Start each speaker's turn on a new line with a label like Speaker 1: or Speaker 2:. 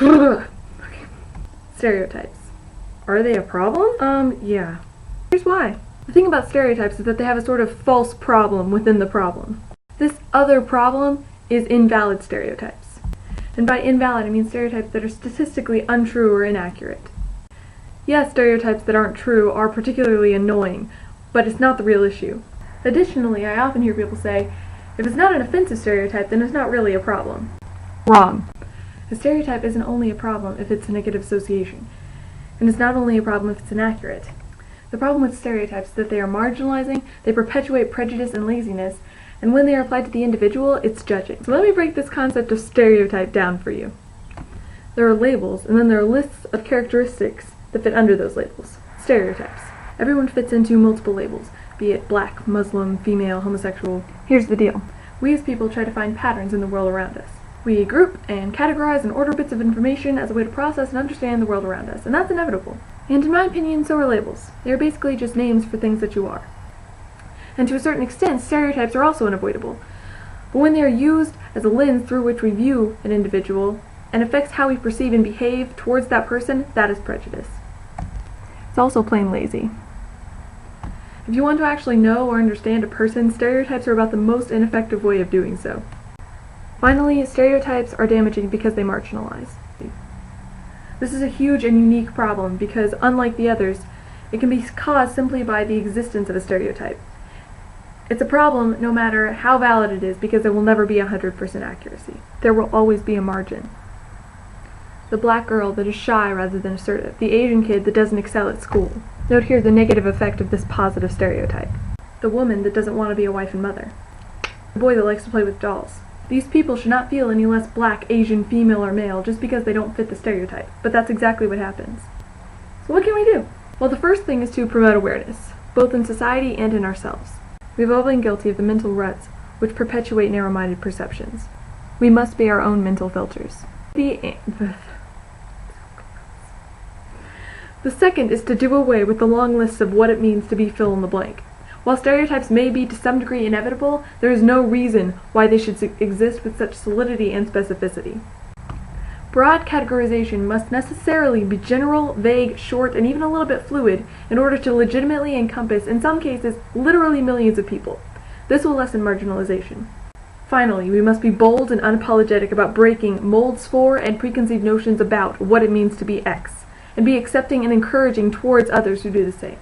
Speaker 1: Okay. Stereotypes. Are they a problem? Yeah. Here's why. The thing about stereotypes is that they have a sort of false problem within the problem. This other problem is invalid stereotypes. And by invalid, I mean stereotypes that are statistically untrue or inaccurate. Yes, stereotypes that aren't true are particularly annoying, but it's not the real issue. Additionally, I often hear people say, if it's not an offensive stereotype, then it's not really a problem. Wrong. A stereotype isn't only a problem if it's a negative association, and it's not only a problem if it's inaccurate. The problem with stereotypes is that they are marginalizing, they perpetuate prejudice and laziness, and when they are applied to the individual, it's judging. So let me break this concept of stereotype down for you. There are labels, and then there are lists of characteristics that fit under those labels. Stereotypes. Everyone fits into multiple labels, be it black, Muslim, female, homosexual. Here's the deal. We as people try to find patterns in the world around us. We group and categorize and order bits of information as a way to process and understand the world around us, and that's inevitable. And in my opinion, so are labels. They are basically just names for things that you are. And to a certain extent, stereotypes are also unavoidable. But when they are used as a lens through which we view an individual and affects how we perceive and behave towards that person, that is prejudice. It's also plain lazy. If you want to actually know or understand a person, stereotypes are about the most ineffective way of doing so. Finally, stereotypes are damaging because they marginalize. This is a huge and unique problem because, unlike the others, it can be caused simply by the existence of a stereotype. It's a problem no matter how valid it is because there will never be 100% accuracy. There will always be a margin. The black girl that is shy rather than assertive. The Asian kid that doesn't excel at school. Note here the negative effect of this positive stereotype. The woman that doesn't want to be a wife and mother. The boy that likes to play with dolls. These people should not feel any less black, Asian, female, or male just because they don't fit the stereotype, but that's exactly what happens. So what can we do? Well, the first thing is to promote awareness, both in society and in ourselves. We've all been guilty of the mental ruts which perpetuate narrow-minded perceptions. We must be our own mental filters. The second is to do away with the long lists of what it means to be fill in the blank. While stereotypes may be to some degree inevitable, there is no reason why they should exist with such solidity and specificity. Broad categorization must necessarily be general, vague, short, and even a little bit fluid in order to legitimately encompass, in some cases, literally millions of people. This will lessen marginalization. Finally, we must be bold and unapologetic about breaking molds for and preconceived notions about what it means to be X, and be accepting and encouraging towards others who do the same.